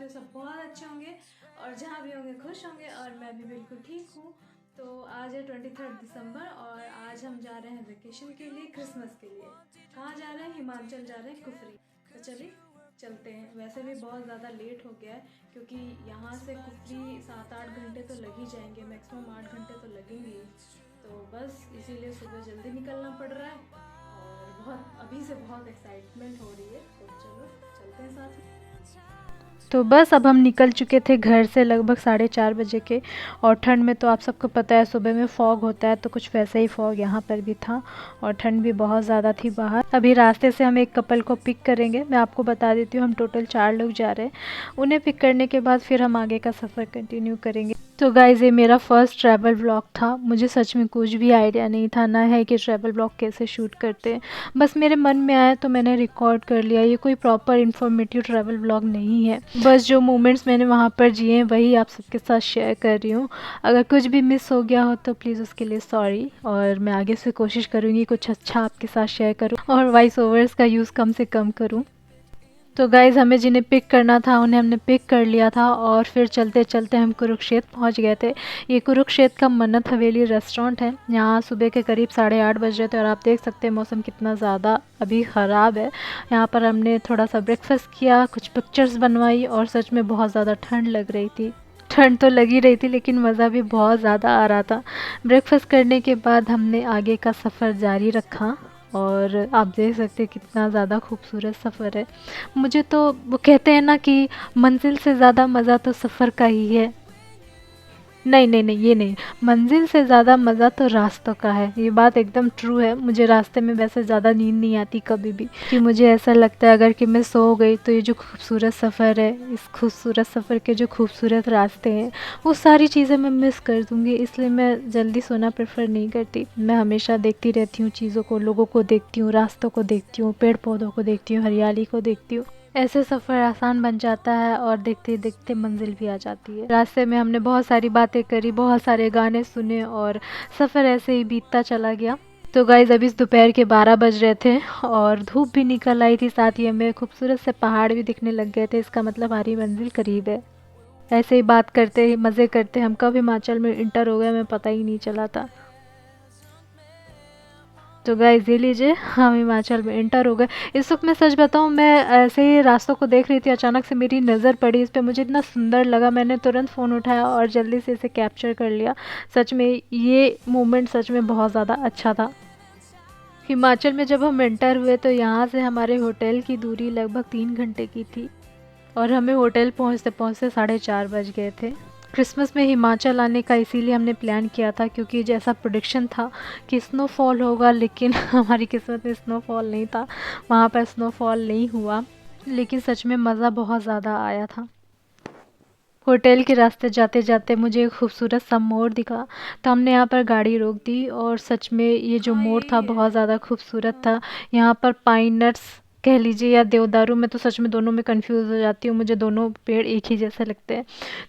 सब बहुत अच्छे होंगे और जहाँ भी होंगे खुश होंगे, और मैं भी बिल्कुल ठीक हूँ। तो आज है 23 दिसंबर और आज हम जा रहे हैं वेकेशन के लिए, क्रिसमस के लिए। कहाँ जा रहे हैं? हिमाचल जा रहे हैं, कुफरी। तो चलिए चलते हैं। वैसे भी बहुत ज़्यादा लेट हो गया है क्योंकि यहाँ से कुफरी 7-8 घंटे तो लग ही जाएंगे, मैक्सिमम 8 घंटे तो लगेंगे ही। तो बस इसीलिए सुबह जल्दी निकलना पड़ रहा है और बहुत अभी से बहुत एक्साइटमेंट हो रही है। तो चलो चलते हैं साथ में। तो बस अब हम निकल चुके थे घर से लगभग 4:30 बजे के। और ठंड में तो आप सबको पता है सुबह में फॉग होता है, तो कुछ वैसा ही फॉग यहाँ पर भी था और ठंड भी बहुत ज़्यादा थी बाहर। अभी रास्ते से हम एक कपल को पिक करेंगे। मैं आपको बता देती हूँ, हम टोटल 4 लोग जा रहे हैं। उन्हें पिक करने के बाद फिर हम आगे का सफ़र कंटिन्यू करेंगे। तो गाइज़, ये मेरा फर्स्ट ट्रैवल व्लॉग था। मुझे सच में कुछ भी आइडिया नहीं था, ना है कि ट्रैवल व्लॉग कैसे शूट करते हैं। बस मेरे मन में आया तो मैंने रिकॉर्ड कर लिया। ये कोई प्रॉपर इन्फॉर्मेटिव ट्रैवल व्लॉग नहीं है, बस जो मोमेंट्स मैंने वहाँ पर जिए हैं वही आप सबके साथ शेयर कर रही हूँ। अगर कुछ भी मिस हो गया हो तो प्लीज़ उसके लिए सॉरी, और मैं आगे से कोशिश करूँगी कुछ अच्छा आपके साथ शेयर करूँ और वॉइस ओवर्स का यूज़ कम से कम करूँ। तो गाइज़, हमें जिन्हें पिक करना था उन्हें हमने पिक कर लिया था और फिर चलते चलते हम कुरुक्षेत्र पहुंच गए थे। ये कुरुक्षेत्र का मन्नत हवेली रेस्टोरेंट है। यहाँ सुबह के करीब 8:30 बज रहे थे और आप देख सकते हैं मौसम कितना ज़्यादा अभी ख़राब है। यहाँ पर हमने थोड़ा सा ब्रेकफास्ट किया, कुछ पिक्चर्स बनवाई और सच में बहुत ज़्यादा ठंड लग रही थी। ठंड तो लगी रही थी लेकिन मज़ा भी बहुत ज़्यादा आ रहा था। ब्रेकफास्ट करने के बाद हमने आगे का सफ़र जारी रखा और आप देख सकते हैं कितना ज़्यादा खूबसूरत सफ़र है। मुझे तो वो कहते हैं ना कि मंजिल से ज़्यादा मज़ा तो सफ़र का ही है। नहीं नहीं नहीं, ये नहीं, मंजिल से ज़्यादा मज़ा तो रास्तों का है। ये बात एकदम ट्रू है। मुझे रास्ते में वैसे ज़्यादा नींद नहीं आती कभी भी, कि मुझे ऐसा लगता है अगर कि मैं सो गई तो ये जो खूबसूरत सफ़र है, इस खूबसूरत सफ़र के जो खूबसूरत रास्ते हैं, वो सारी चीज़ें मैं मिस कर दूँगी। इसलिए मैं जल्दी सोना प्रेफर नहीं करती। मैं हमेशा देखती रहती हूँ चीज़ों को, लोगों को देखती हूँ, रास्तों को देखती हूँ, पेड़ पौधों को देखती हूँ, हरियाली को देखती हूँ। ऐसे सफ़र आसान बन जाता है और देखते देखते मंजिल भी आ जाती है। रास्ते में हमने बहुत सारी बातें करी, बहुत सारे गाने सुने और सफ़र ऐसे ही बीतता चला गया। तो गाइज़, अभी दोपहर के 12 बज रहे थे और धूप भी निकल आई थी, साथ ही हमें खूबसूरत से पहाड़ भी दिखने लग गए थे। इसका मतलब हमारी मंजिल करीब है। ऐसे ही बात करते मज़े करते हम कब हिमाचल में इंटर हो गए, हमें पता ही नहीं चला था। तो गाइस, ये लीजिए, हम हिमाचल में इंटर हो गए। इस वक्त मैं सच बताऊं, मैं ऐसे ही रास्तों को देख रही थी, अचानक से मेरी नज़र पड़ी इस पे, मुझे इतना सुंदर लगा, मैंने तुरंत फ़ोन उठाया और जल्दी से इसे कैप्चर कर लिया। सच में ये मोमेंट सच में बहुत ज़्यादा अच्छा था। हिमाचल में जब हम एंटर हुए तो यहाँ से हमारे होटल की दूरी लगभग 3 घंटे की थी और हमें होटल पहुँचते पहुँचते 4:30 बज गए थे। क्रिसमस में हिमाचल आने का इसीलिए हमने प्लान किया था क्योंकि जैसा प्रेडिक्शन था कि स्नोफॉल होगा, लेकिन हमारी किस्मत में स्नोफॉल नहीं था। वहाँ पर स्नोफॉल नहीं हुआ, लेकिन सच में मज़ा बहुत ज़्यादा आया था। होटल के रास्ते जाते जाते मुझे एक खूबसूरत सा मोड़ दिखा, तो हमने यहाँ पर गाड़ी रोक दी और सच में ये जो मोड़ था बहुत ज़्यादा खूबसूरत था। यहाँ पर पाइन नट्स कह लीजिए या देवदारू, मैं तो सच में दोनों में कंफ्यूज हो जाती हूँ, मुझे दोनों पेड़ एक ही जैसे लगते हैं।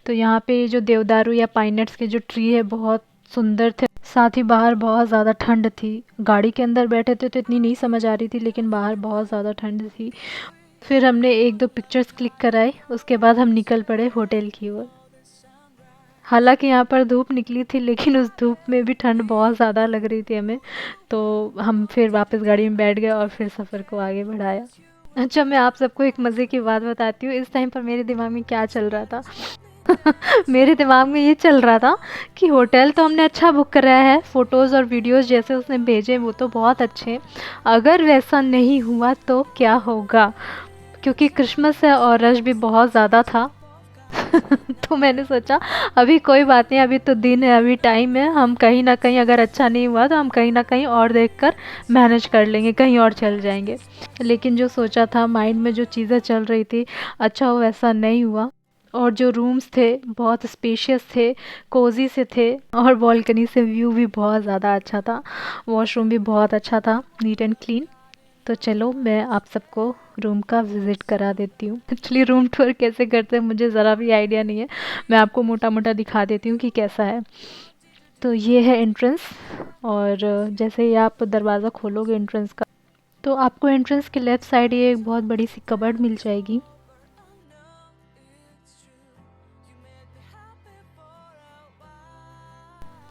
तो यहाँ पे ये जो देवदारू या पाइन नट्स के जो ट्री है बहुत सुंदर थे। साथ ही बाहर बहुत ज़्यादा ठंड थी। गाड़ी के अंदर बैठे थे तो इतनी नहीं समझ आ रही थी, लेकिन बाहर बहुत ज़्यादा ठंड थी। फिर हमने 1-2 पिक्चर्स क्लिक कराए, उसके बाद हम निकल पड़े होटल की ओर। हालांकि यहाँ पर धूप निकली थी लेकिन उस धूप में भी ठंड बहुत ज़्यादा लग रही थी हमें, तो हम फिर वापस गाड़ी में बैठ गए और फिर सफ़र को आगे बढ़ाया। अच्छा, मैं आप सबको एक मज़े की बात बताती हूँ, इस टाइम पर मेरे दिमाग में क्या चल रहा था। मेरे दिमाग में ये चल रहा था कि होटल तो हमने अच्छा बुक कराया है, फ़ोटोज़ और वीडियोज़ जैसे उसने भेजे वो तो बहुत अच्छे हैं, अगर वैसा नहीं हुआ तो क्या होगा, क्योंकि क्रिसमस है और रश भी बहुत ज़्यादा था। तो मैंने सोचा अभी कोई बात नहीं, अभी तो दिन है, अभी टाइम है, हम कहीं ना कहीं अगर अच्छा नहीं हुआ तो हम कहीं ना कहीं और देखकर मैनेज कर लेंगे, कहीं और चल जाएंगे। लेकिन जो सोचा था, माइंड में जो चीज़ें चल रही थी, अच्छा हो वैसा नहीं हुआ। और जो रूम्स थे बहुत स्पेशियस थे, कोजी से थे और बालकनी से व्यू भी बहुत ज़्यादा अच्छा था। वॉशरूम भी बहुत अच्छा था, नीट एंड क्लीन। तो चलो मैं आप सबको रूम का विज़िट करा देती हूँ। एक्चुअली रूम टूर कैसे करते हैं मुझे ज़रा भी आइडिया नहीं है, मैं आपको मोटा मोटा दिखा देती हूँ कि कैसा है। तो ये है एंट्रेंस, और जैसे ही आप दरवाज़ा खोलोगे एंट्रेंस का, तो आपको एंट्रेंस के लेफ़्ट साइड ये एक बहुत बड़ी सी कबर्ड मिल जाएगी।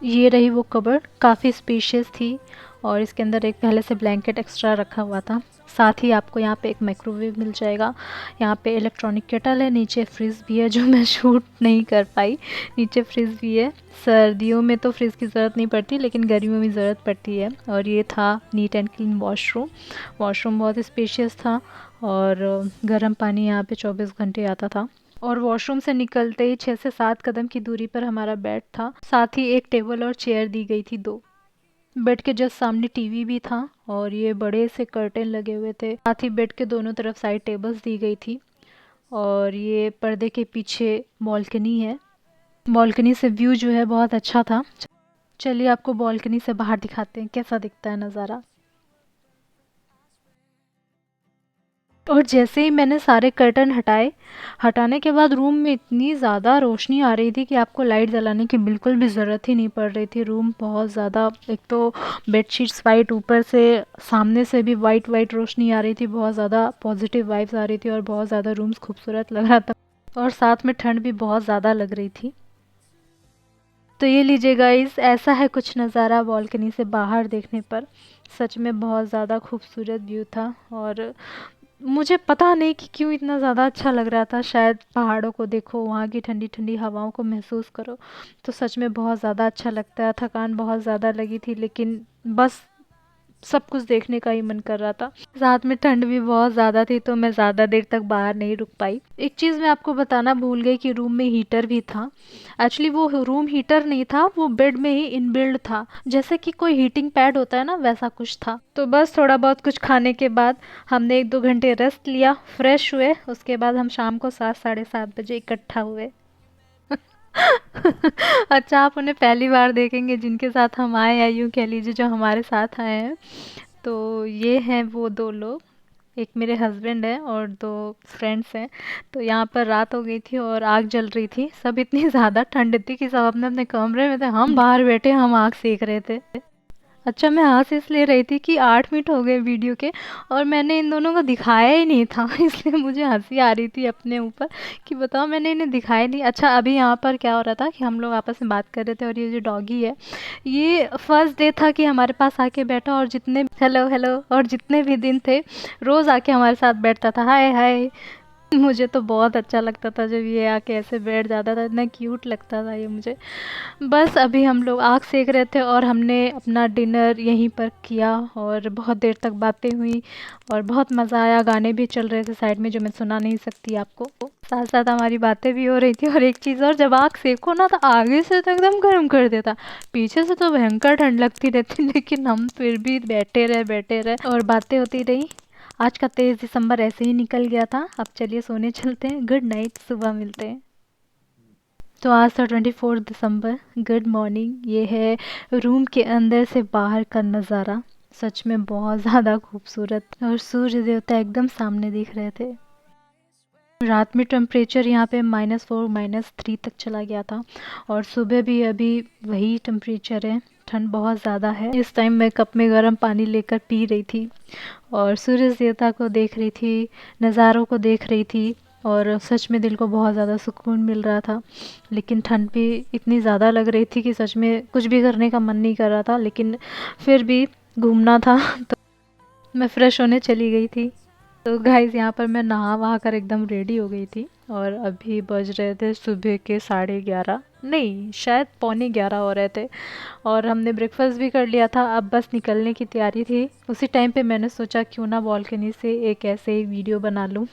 ये रही वो कबर्ड, काफ़ी स्पेशियस थी और इसके अंदर एक पहले से ब्लैंकेट एक्स्ट्रा रखा हुआ था। साथ ही आपको यहाँ पे एक माइक्रोवेव मिल जाएगा। यहाँ पे इलेक्ट्रॉनिक केटल है, नीचे फ्रिज भी है जो मैं शूट नहीं कर पाई। नीचे फ्रिज भी है। सर्दियों में तो फ्रिज की ज़रूरत नहीं पड़ती लेकिन गर्मियों में ज़रूरत पड़ती है। और ये था neat and clean washroom. Washroom बहुत स्पेशियस था और गर्म पानी यहाँ पे 24 घंटे आता था। और वॉशरूम से निकलते ही 6 से 7 कदम की दूरी पर हमारा बेड था। साथ ही एक टेबल और चेयर दी गई थी, 2। बेड के जस्ट सामने टीवी भी था और ये बड़े से कर्टेन लगे हुए थे। साथ ही बेड के दोनों तरफ साइड टेबल्स दी गई थी और ये पर्दे के पीछे बालकनी है। बालकनी से व्यू जो है बहुत अच्छा था। चलिए आपको बालकनी से बाहर दिखाते हैं कैसा दिखता है नज़ारा। और जैसे ही मैंने सारे कर्टन हटाए, हटाने के बाद रूम में इतनी ज़्यादा रोशनी आ रही थी कि आपको लाइट जलाने की बिल्कुल भी ज़रूरत ही नहीं पड़ रही थी। रूम बहुत ज़्यादा, एक तो बेडशीट्स वाइट, ऊपर से सामने से भी वाइट वाइट रोशनी आ रही थी, बहुत ज़्यादा पॉजिटिव वाइब्स आ रही थी और बहुत ज़्यादा रूम्स खूबसूरत लग रहा था। और साथ में ठंड भी बहुत ज़्यादा लग रही थी। तो ये लीजिए गाइस, ऐसा है कुछ नज़ारा बालकनी से बाहर देखने पर। सच में बहुत ज़्यादा खूबसूरत व्यू था और मुझे पता नहीं कि क्यों इतना ज़्यादा अच्छा लग रहा था। शायद पहाड़ों को देखो, वहाँ की ठंडी ठंडी हवाओं को महसूस करो, तो सच में बहुत ज़्यादा अच्छा लगता है। थकान बहुत ज़्यादा लगी थी लेकिन बस सब कुछ देखने का ही मन कर रहा था। साथ में ठंड भी बहुत ज़्यादा थी तो मैं ज़्यादा देर तक बाहर नहीं रुक पाई। एक चीज़ मैं आपको बताना भूल गई कि रूम में हीटर भी था। एक्चुअली वो रूम हीटर नहीं था, वो बेड में ही इनबिल्ड था, जैसे कि कोई हीटिंग पैड होता है ना, वैसा कुछ था। तो बस थोड़ा बहुत कुछ खाने के बाद हमने 1-2 घंटे रेस्ट लिया, फ्रेश हुए। उसके बाद हम शाम को 7-7:30 बजे इकट्ठा हुए। अच्छा, आप उन्हें पहली बार देखेंगे जिनके साथ हम आए, या यूँ कह लीजिए जो हमारे साथ आए हैं। तो ये हैं वो 2 लोग, एक मेरे हस्बैंड है और 2 फ्रेंड्स हैं। तो यहाँ पर रात हो गई थी और आग जल रही थी। सब इतनी ज़्यादा ठंड थी कि सब अपने अपने कमरे में थे, हम बाहर बैठे हम आग सेक रहे थे। अच्छा, मैं हँस इसलिए रही थी कि 8 मिनट हो गए वीडियो के और मैंने इन दोनों को दिखाया ही नहीं था। इसलिए मुझे हंसी आ रही थी अपने ऊपर कि बताओ मैंने इन्हें दिखाया नहीं। अच्छा, अभी यहाँ पर क्या हो रहा था कि हम लोग आपस में बात कर रहे थे और ये जो डॉगी है, ये फर्स्ट डे था कि हमारे पास आके बैठा और जितने हेलो हेलो और जितने भी दिन थे रोज़ आके हमारे साथ बैठता था, हाय हाय। मुझे तो बहुत अच्छा लगता था जब ये आके ऐसे बैठ जाता था, इतना क्यूट लगता था ये मुझे। बस अभी हम लोग आग सेक रहे थे और हमने अपना डिनर यहीं पर किया और बहुत देर तक बातें हुई और बहुत मज़ा आया। गाने भी चल रहे थे साइड में जो मैं सुना नहीं सकती आपको। साथ साथ हमारी बातें भी हो रही थी। और एक चीज़ और, जब आग सेको ना तो आगे से तो एकदम गर्म कर देता, पीछे से तो भयंकर ठंड लगती रहती, लेकिन हम फिर भी बैठे रहे और बातें होती रही। आज का 23 दिसंबर ऐसे ही निकल गया था। अब चलिए सोने चलते हैं। गुड नाइट, सुबह मिलते हैं। तो आज था 24 दिसंबर। Good morning. ये है रूम के अंदर से बाहर का नज़ारा। सच में बहुत ज़्यादा खूबसूरत और सूर्य देवता एकदम सामने दिख रहे थे। रात में टेम्परेचर यहाँ पे -4 -3 तक चला गया था और सुबह भी अभी वही टेम्परेचर है। ठंड बहुत ज़्यादा है। इस टाइम मैं कप में गर्म पानी लेकर पी रही थी और सूर्य देवता को देख रही थी, नज़ारों को देख रही थी और सच में दिल को बहुत ज़्यादा सुकून मिल रहा था। लेकिन ठंड भी इतनी ज़्यादा लग रही थी कि सच में कुछ भी करने का मन नहीं कर रहा था, लेकिन फिर भी घूमना था तो मैं फ़्रेश होने चली गई थी। तो गाइज़, यहाँ पर मैं नहा वहा कर एकदम रेडी हो गई थी और अभी बज रहे थे सुबह के 11:30, नहीं शायद पौने 11 हो रहे थे और हमने ब्रेकफास्ट भी कर लिया था। अब बस निकलने की तैयारी थी। उसी टाइम पे मैंने सोचा क्यों ना बालकनी से एक ऐसे ही वीडियो बना लूँ।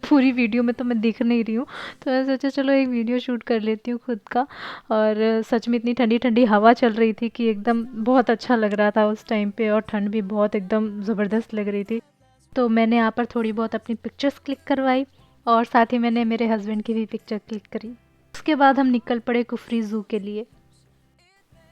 पूरी वीडियो में तो मैं दिख नहीं रही हूँ, तो मैं सोचा चलो एक वीडियो शूट कर लेती हूँ खुद का। और सच में इतनी ठंडी ठंडी हवा चल रही थी कि एकदम बहुत अच्छा लग रहा था उस टाइम पे और ठंड भी बहुत एकदम ज़बरदस्त लग रही थी। तो मैंने यहाँ पर थोड़ी बहुत अपनी पिक्चर्स क्लिक करवाई और साथ ही मैंने मेरे हस्बैंड की भी पिक्चर क्लिक करी। उसके बाद हम निकल पड़े कुफरी ज़ू के लिए।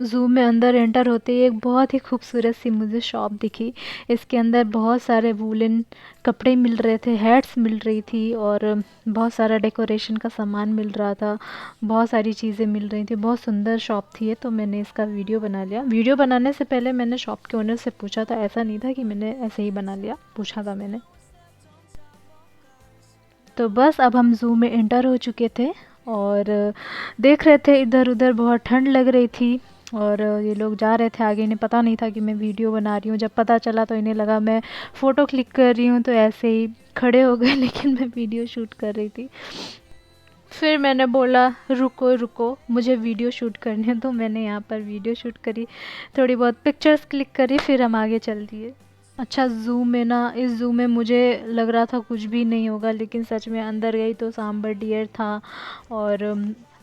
ज़ू में अंदर एंटर होते ही एक बहुत ही खूबसूरत सी मुझे शॉप दिखी। इसके अंदर बहुत सारे वूलन कपड़े मिल रहे थे, हैट्स मिल रही थी और बहुत सारा डेकोरेशन का सामान मिल रहा था, बहुत सारी चीज़ें मिल रही थी। बहुत सुंदर शॉप थी ये, तो मैंने इसका वीडियो बना लिया। वीडियो बनाने से पहले मैंने शॉप के ओनर से पूछा था, ऐसा नहीं था कि मैंने ऐसे ही बना लिया, पूछा था मैंने। तो बस अब हम ज़ू में एंटर हो चुके थे और देख रहे थे इधर उधर, बहुत ठंड लग रही थी और ये लोग जा रहे थे आगे, इन्हें पता नहीं था कि मैं वीडियो बना रही हूँ। जब पता चला तो इन्हें लगा मैं फ़ोटो क्लिक कर रही हूँ, तो ऐसे ही खड़े हो गए लेकिन मैं वीडियो शूट कर रही थी। फिर मैंने बोला रुको रुको, मुझे वीडियो शूट करने दो। मैंने यहाँ पर वीडियो शूट करी, थोड़ी बहुत पिक्चर्स क्लिक करी, फिर हम आगे चल दिए। अच्छा, ज़ू में ना, इस ज़ू में मुझे लग रहा था कुछ भी नहीं होगा, लेकिन सच में अंदर गई तो सांबर डियर था और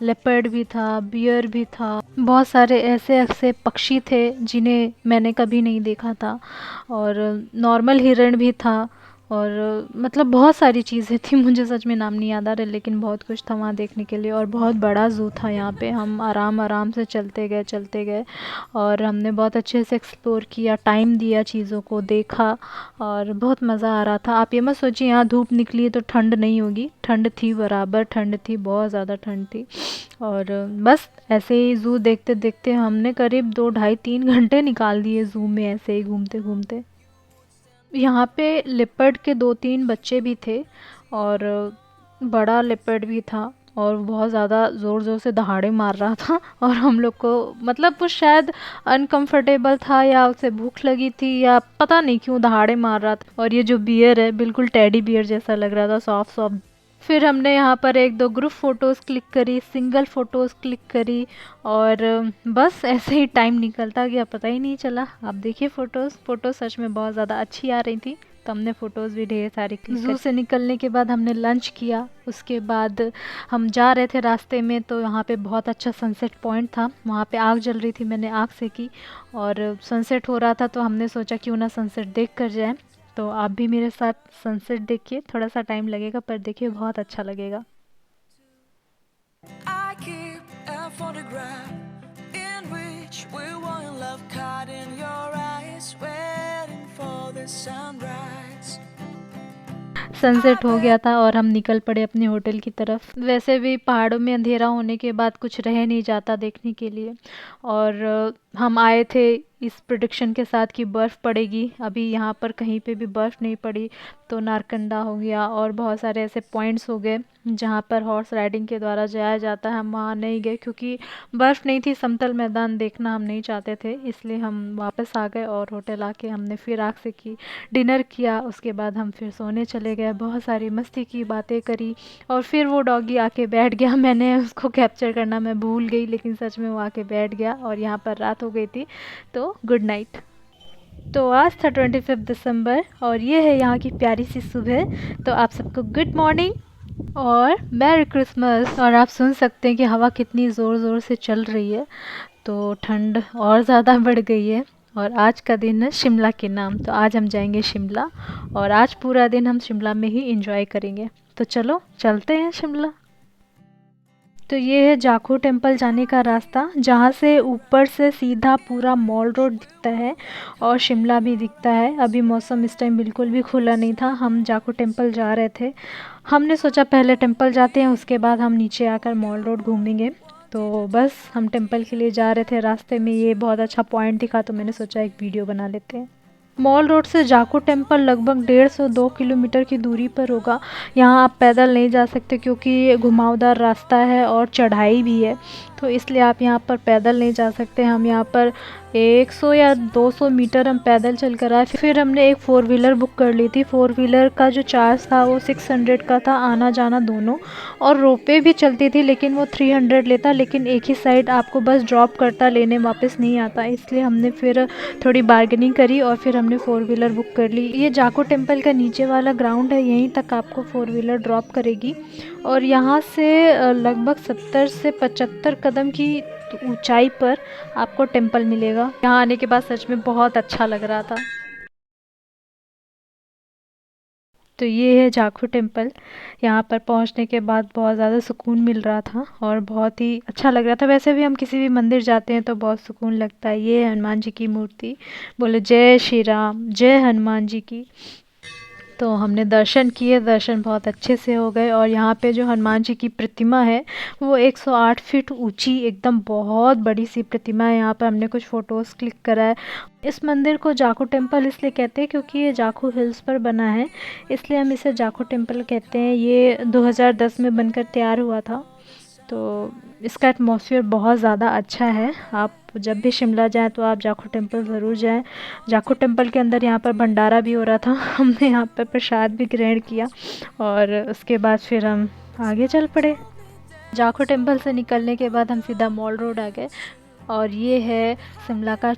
लेपर्ड भी था, बियर भी था, बहुत सारे ऐसे ऐसे पक्षी थे जिन्हें मैंने कभी नहीं देखा था, और नॉर्मल हिरण भी था, और मतलब बहुत सारी चीज़ें थी, मुझे सच में नाम नहीं याद आ रहा, लेकिन बहुत कुछ था वहाँ देखने के लिए। और बहुत बड़ा ज़ू था यहाँ पे। हम आराम आराम से चलते गए और हमने बहुत अच्छे से एक्सप्लोर किया, टाइम दिया, चीज़ों को देखा और बहुत मज़ा आ रहा था। आप ये मत सोचिए यहाँ धूप निकली है तो ठंड नहीं होगी, ठंड थी, बराबर ठंड थी, बहुत ज़्यादा ठंड थी। और बस ऐसे ही ज़ू देखते देखते हमने करीब 2 ढाई 3 घंटे निकाल दिए ज़ू में, ऐसे ही घूमते घूमते। यहाँ पे लेपर्ड के 2-3 बच्चे भी थे और बड़ा लेपर्ड भी था, और बहुत ज़्यादा ज़ोर ज़ोर से दहाड़े मार रहा था और हम लोग को मतलब वो शायद अनकंफर्टेबल था या उसे भूख लगी थी या पता नहीं क्यों दहाड़े मार रहा था। और ये जो बियर है बिल्कुल टेडी बियर जैसा लग रहा था, सॉफ्ट सॉफ्ट। फिर हमने यहाँ पर 1-2 ग्रुप फ़ोटोज़ क्लिक करी, सिंगल फ़ोटोज़ क्लिक करी, और बस ऐसे ही टाइम निकलता गया, पता ही नहीं चला। आप देखिए फ़ोटोज़ सच में बहुत ज़्यादा अच्छी आ रही थी, तो हमने फ़ोटोज़ भी ढेर सारी क्लिक करी। ज़ू से निकलने के बाद हमने लंच किया, उसके बाद हम जा रहे थे रास्ते में, तो यहाँ पे बहुत अच्छा सनसेट पॉइंट था, वहाँ पे आग जल रही थी, मैंने आग सेकी और सनसेट हो रहा था, तो हमने सोचा क्यों ना सनसेट देख कर जाए। तो आप भी मेरे साथ सनसेट देखिए, थोड़ा सा टाइम लगेगा पर देखिए बहुत अच्छा लगेगा। I keep a photograph in which we were in love, caught in your eyes, waiting for the sunrise. Sunset हो गया था और हम निकल पड़े अपने होटल की तरफ। वैसे भी पहाड़ों में अंधेरा होने के बाद कुछ रह नहीं जाता देखने के लिए, और हम आए थे इस प्रेडिक्शन के साथ कि बर्फ़ पड़ेगी। अभी यहाँ पर कहीं पे भी बर्फ़ नहीं पड़ी, तो नारकंडा हो गया और बहुत सारे ऐसे पॉइंट्स हो गए जहाँ पर हॉर्स राइडिंग के द्वारा जाया जाता है, हम वहाँ नहीं गए क्योंकि बर्फ़ नहीं थी। समतल मैदान देखना हम नहीं चाहते थे, इसलिए हम वापस आ गए और होटल आके हमने फिर आग से की, डिनर किया, उसके बाद हम फिर सोने चले गए। बहुत सारी मस्ती की, बातें करी, और फिर वो डॉगी आके बैठ गया। मैंने उसको कैप्चर करना मैं भूल गई, लेकिन सच में वो आके बैठ गया और यहाँ पर रात हो गई थी, तो गुड नाइट। तो आज था 25 दिसंबर और ये है यहाँ की प्यारी सी सुबह। तो आप सबको गुड मॉर्निंग और मैरी क्रिसमस। और आप सुन सकते हैं कि हवा कितनी ज़ोर ज़ोर से चल रही है, तो ठंड और ज़्यादा बढ़ गई है। और आज का दिन है शिमला के नाम, तो आज हम जाएंगे शिमला और आज पूरा दिन हम शिमला में ही एंजॉय करेंगे। तो चलो चलते हैं शिमला। तो ये है जाखू टेम्पल जाने का रास्ता, जहाँ से ऊपर से सीधा पूरा मॉल रोड दिखता है और शिमला भी दिखता है। अभी मौसम इस टाइम बिल्कुल भी खुला नहीं था, हम जाखू टेम्पल जा रहे थे। हमने सोचा पहले टेम्पल जाते हैं, उसके बाद हम नीचे आकर मॉल रोड घूमेंगे। तो बस हम टेम्पल के लिए जा रहे थे, रास्ते में ये बहुत अच्छा पॉइंट दिखा, तो मैंने सोचा एक वीडियो बना लेते हैं। मॉल रोड से जाखू टेम्पल लगभग 150-2 किलोमीटर की दूरी पर होगा। यहाँ आप पैदल नहीं जा सकते क्योंकि ये घुमावदार रास्ता है और चढ़ाई भी है, तो इसलिए आप यहाँ पर पैदल नहीं जा सकते। हम यहाँ पर 100 या 200 मीटर हम पैदल चल कर आए। फिर हमने एक 4 व्हीलर बुक कर ली थी। 4 व्हीलर का जो चार्ज था वो 600 का था, आना जाना दोनों, और रोपवे भी चलती थी लेकिन वो 300 लेता, लेकिन एक ही साइड आपको बस ड्रॉप करता, लेने वापस नहीं आता। इसलिए हमने फिर थोड़ी बार्गेनिंग करी और फिर हमने 4 व्हीलर बुक कर ली। ये जाखू टेम्पल का नीचे वाला ग्राउंड है, यहीं तक आपको 4 व्हीलर ड्रॉप करेगी और यहाँ से लगभग 70 से 75 कदम की ऊंचाई पर आपको टेम्पल मिलेगा। यहाँ आने के बाद सच में बहुत अच्छा लग रहा था। तो ये है जाखू टेम्पल। यहाँ पर पहुँचने के बाद बहुत ज़्यादा सुकून मिल रहा था और बहुत ही अच्छा लग रहा था। वैसे भी हम किसी भी मंदिर जाते हैं तो बहुत सुकून लगता है। ये है हनुमान जी की मूर्ति, बोले जय श्री राम, जय हनुमान जी की। तो हमने दर्शन किए, दर्शन बहुत अच्छे से हो गए। और यहाँ पे जो हनुमान जी की प्रतिमा है वो 108 फीट ऊंची, एकदम बहुत बड़ी सी प्रतिमा है। यहाँ पर हमने कुछ फ़ोटोज़ क्लिक करा है। इस मंदिर को जाखू टेम्पल इसलिए कहते हैं क्योंकि ये जाखू हिल्स पर बना है, इसलिए हम इसे जाखू टेम्पल कहते हैं। ये 2010 में बनकर तैयार हुआ था। तो इसका एटमॉस्फेयर बहुत ज़्यादा अच्छा है। आप जब भी शिमला जाएं तो आप जाखू टेम्पल ज़रूर जाएं। जाखू टेम्पल के अंदर यहाँ पर भंडारा भी हो रहा था, हमने यहाँ पर प्रसाद भी ग्रहण किया और उसके बाद फिर हम आगे चल पड़े। जाखू टेम्पल से निकलने के बाद हम सीधा मॉल रोड आ गए और ये है शिमला का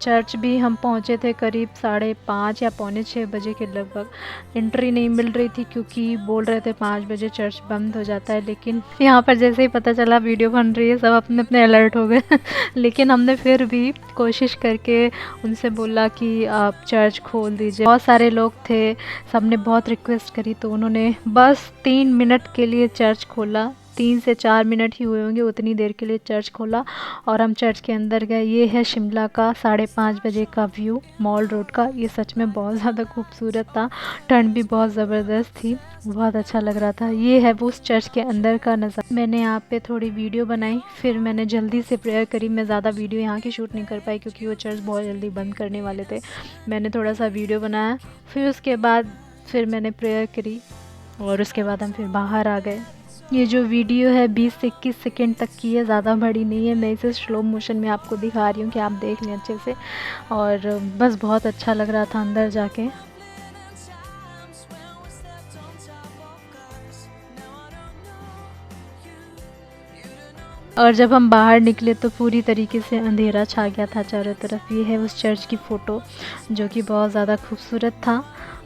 चर्च भी हम पहुँचे थे करीब 5:30 या 5:45 बजे के लगभग। एंट्री नहीं मिल रही थी क्योंकि बोल रहे थे 5 बजे चर्च बंद हो जाता है, लेकिन यहाँ पर जैसे ही पता चला वीडियो बन रही है सब अपने अपने अलर्ट हो गए लेकिन हमने फिर भी कोशिश करके उनसे बोला कि आप चर्च खोल दीजिए। बहुत सारे लोग थे, सबने बहुत रिक्वेस्ट करी तो उन्होंने बस 3 मिनट के लिए चर्च खोला। 3 से 4 मिनट ही हुए होंगे, उतनी देर के लिए चर्च खोला और हम चर्च के अंदर गए। ये है शिमला का 5:30 बजे का व्यू मॉल रोड का। ये सच में बहुत ज़्यादा खूबसूरत था, ठंड भी बहुत ज़बरदस्त थी, बहुत अच्छा लग रहा था। ये है वो उस चर्च के अंदर का नज़ारा। मैंने यहाँ पे थोड़ी वीडियो बनाई, फिर मैंने जल्दी से प्रेयर करी। मैं ज़्यादा वीडियो यहाँ की शूट नहीं कर पाई क्योंकि वो चर्च बहुत जल्दी बंद करने वाले थे। मैंने थोड़ा सा वीडियो बनाया, फिर उसके बाद फिर मैंने प्रेयर करी और उसके बाद हम फिर बाहर आ गए। ये जो वीडियो है 20 से 21 सेकेंड तक की है, ज़्यादा बड़ी नहीं है। मैं इसे स्लो मोशन में आपको दिखा रही हूँ कि आप देख लें अच्छे से। और बस बहुत अच्छा लग रहा था अंदर जाके। और जब हम बाहर निकले तो पूरी तरीके से अंधेरा छा गया था चारों तरफ। ये है उस चर्च की फ़ोटो जो कि बहुत ज़्यादा खूबसूरत था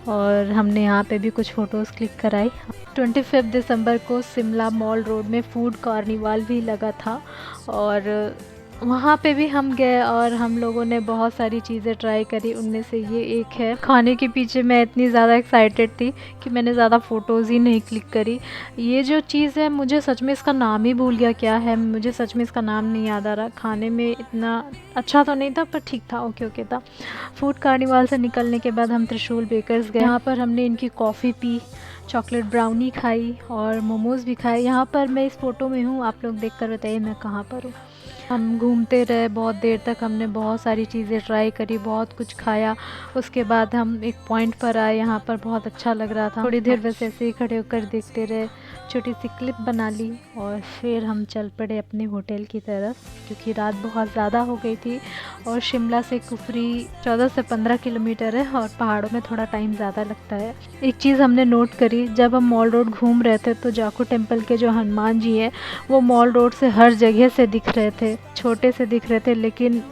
और हमने यहाँ पे भी कुछ फ़ोटोज़ क्लिक कराई। 25 दिसंबर को शिमला मॉल रोड में फूड कार्निवाल भी लगा था और वहाँ पे भी हम गए और हम लोगों ने बहुत सारी चीज़ें ट्राई करी। उनमें से ये एक है। खाने के पीछे मैं इतनी ज़्यादा एक्साइटेड थी कि मैंने ज़्यादा फ़ोटोज़ ही नहीं क्लिक करी। ये जो चीज़ है, मुझे सच में इसका नाम ही भूल गया क्या है, मुझे सच में इसका नाम नहीं याद आ रहा। खाने में इतना अच्छा तो नहीं था पर ठीक था, ओके था। फूड कार्निवाल से निकलने के बाद हम त्रिशूल बेकर्स गए। यहाँ पर हमने इनकी कॉफ़ी पी, चॉकलेट ब्राउनी खाई और मोमोज़ भी खाए। यहाँ पर मैं इस फ़ोटो में हूँ, आप लोग देख कर बताइए मैं कहाँ पर हूँ। हम घूमते रहे बहुत देर तक, हमने बहुत सारी चीज़ें ट्राई करी, बहुत कुछ खाया। उसके बाद हम एक पॉइंट पर आए, यहाँ पर बहुत अच्छा लग रहा था। थोड़ी देर बस ऐसे ही खड़े होकर देखते रहे, छोटी सी क्लिप बना ली और फिर हम चल पड़े अपने होटल की तरफ क्योंकि रात बहुत ज़्यादा हो गई थी। और शिमला से कुफरी 14 से 15 किलोमीटर है और पहाड़ों में थोड़ा टाइम ज़्यादा लगता है। एक चीज़ हमने नोट करी, जब हम मॉल रोड घूम रहे थे तो जाखू टेम्पल के जो हनुमान जी हैं वो मॉल रोड से हर जगह से दिख रहे थे। छोटे से दिख रहे थे लेकिन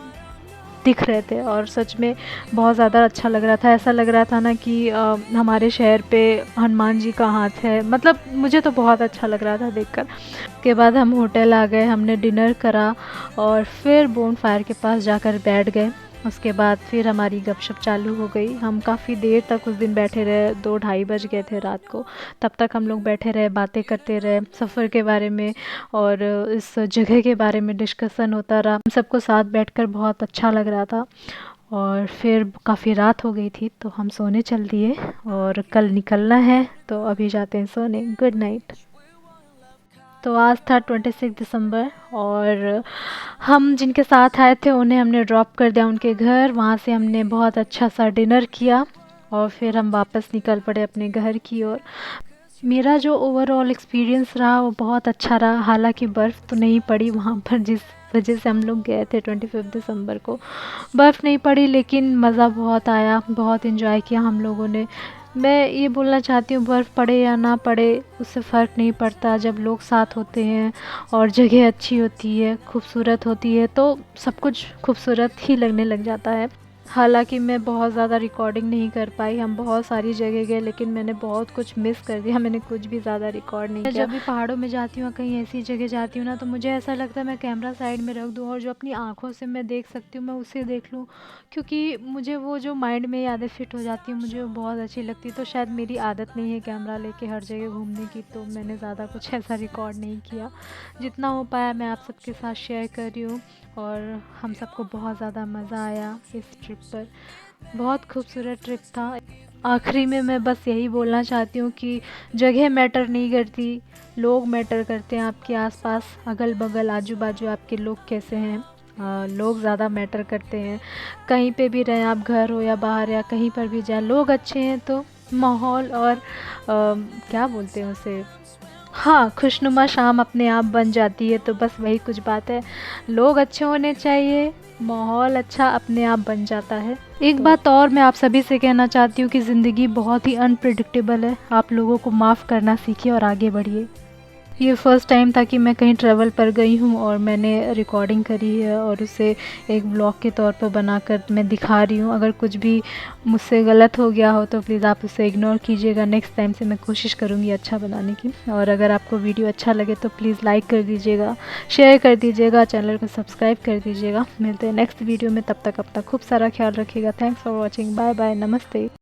दिख रहे थे और सच में बहुत ज़्यादा अच्छा लग रहा था। ऐसा लग रहा था ना कि हमारे शहर पे हनुमान जी का हाथ है, मतलब मुझे तो बहुत अच्छा लग रहा था देखकर। उसके बाद हम होटल आ गए, हमने डिनर करा और फिर बोन फायर के पास जाकर बैठ गए। उसके बाद फिर हमारी गपशप चालू हो गई। हम काफ़ी देर तक उस दिन बैठे रहे, 2-2:30 बज गए थे रात को। तब तक हम लोग बैठे रहे, बातें करते रहे, सफ़र के बारे में और इस जगह के बारे में डिस्कशन होता रहा। हम सबको साथ बैठकर बहुत अच्छा लग रहा था। और फिर काफ़ी रात हो गई थी तो हम सोने चल दिए और कल निकलना है तो अभी जाते हैं सोने। Good night. तो आज था 26 दिसंबर और हम जिनके साथ आए थे उन्हें हमने ड्रॉप कर दिया उनके घर। वहाँ से हमने बहुत अच्छा सा डिनर किया और फिर हम वापस निकल पड़े अपने घर की ओर। मेरा जो ओवरऑल एक्सपीरियंस रहा वो बहुत अच्छा रहा। हालांकि बर्फ़ तो नहीं पड़ी वहाँ पर, जिस वजह से हम लोग गए थे 25 दिसंबर को। बर्फ़ नहीं पड़ी लेकिन मज़ा बहुत आया, बहुत इन्जॉय किया हम लोगों ने। मैं ये बोलना चाहती हूँ, बर्फ़ पड़े या ना पड़े उससे फ़र्क नहीं पड़ता। जब लोग साथ होते हैं और जगह अच्छी होती है, खूबसूरत होती है तो सब कुछ खूबसूरत ही लगने लग जाता है। हालांकि मैं बहुत ज़्यादा रिकॉर्डिंग नहीं कर पाई, हम बहुत सारी जगह गए लेकिन मैंने बहुत कुछ मिस कर दिया, मैंने कुछ भी ज़्यादा रिकॉर्ड नहीं किया। जब भी पहाड़ों में जाती हूँ, कहीं ऐसी जगह जाती हूँ ना, तो मुझे ऐसा लगता है मैं कैमरा साइड में रख दूँ और जो अपनी आँखों से मैं देख सकती हूँ मैं उसे देख लूँ, क्योंकि मुझे वो जो माइंड में यादें फिट हो जाती हैं मुझे वो बहुत अच्छी लगती है। तो शायद मेरी आदत नहीं है कैमरा लेके हर जगह घूमने की, तो मैंने ज़्यादा कुछ ऐसा रिकॉर्ड नहीं किया। जितना हो पाया मैं आप सबके साथ शेयर कर रही हूँ और हम सबको बहुत ज़्यादा मज़ा आया इस ट्रिप पर। बहुत खूबसूरत ट्रिप था। आखिरी में मैं बस यही बोलना चाहती हूँ कि जगह मैटर नहीं करती, लोग मैटर करते हैं। आपके आसपास अगल बगल आजू बाजू आपके लोग कैसे हैं, लोग ज़्यादा मैटर करते हैं। कहीं पे भी रहें आप, घर हो या बाहर या कहीं पर भी जाएं, लोग अच्छे हैं तो माहौल और क्या बोलते हैं उसे, हाँ, खुशनुमा शाम अपने आप बन जाती है, तो बस वही कुछ बात है, लोग अच्छे होने चाहिए, माहौल अच्छा अपने आप बन जाता है। एक बात और मैं आप सभी से कहना चाहती हूँ कि ज़िंदगी बहुत ही अनप्रिडिक्टेबल है, आप लोगों को माफ़ करना सीखिए और आगे बढ़िए। ये फ़र्स्ट टाइम था कि मैं कहीं ट्रैवल पर गई हूँ और मैंने रिकॉर्डिंग करी है और उसे एक ब्लॉग के तौर पर बनाकर मैं दिखा रही हूँ। अगर कुछ भी मुझसे गलत हो गया हो तो प्लीज़ आप उसे इग्नोर कीजिएगा। नेक्स्ट टाइम से मैं कोशिश करूँगी अच्छा बनाने की। और अगर आपको वीडियो अच्छा लगे तो प्लीज़ लाइक कर दीजिएगा, शेयर कर दीजिएगा, चैनल को सब्सक्राइब कर दीजिएगा। मिलते हैं नेक्स्ट वीडियो में, तब तक अपना खूब सारा ख्याल रखिएगा। Thanks for watching, bye bye, नमस्ते।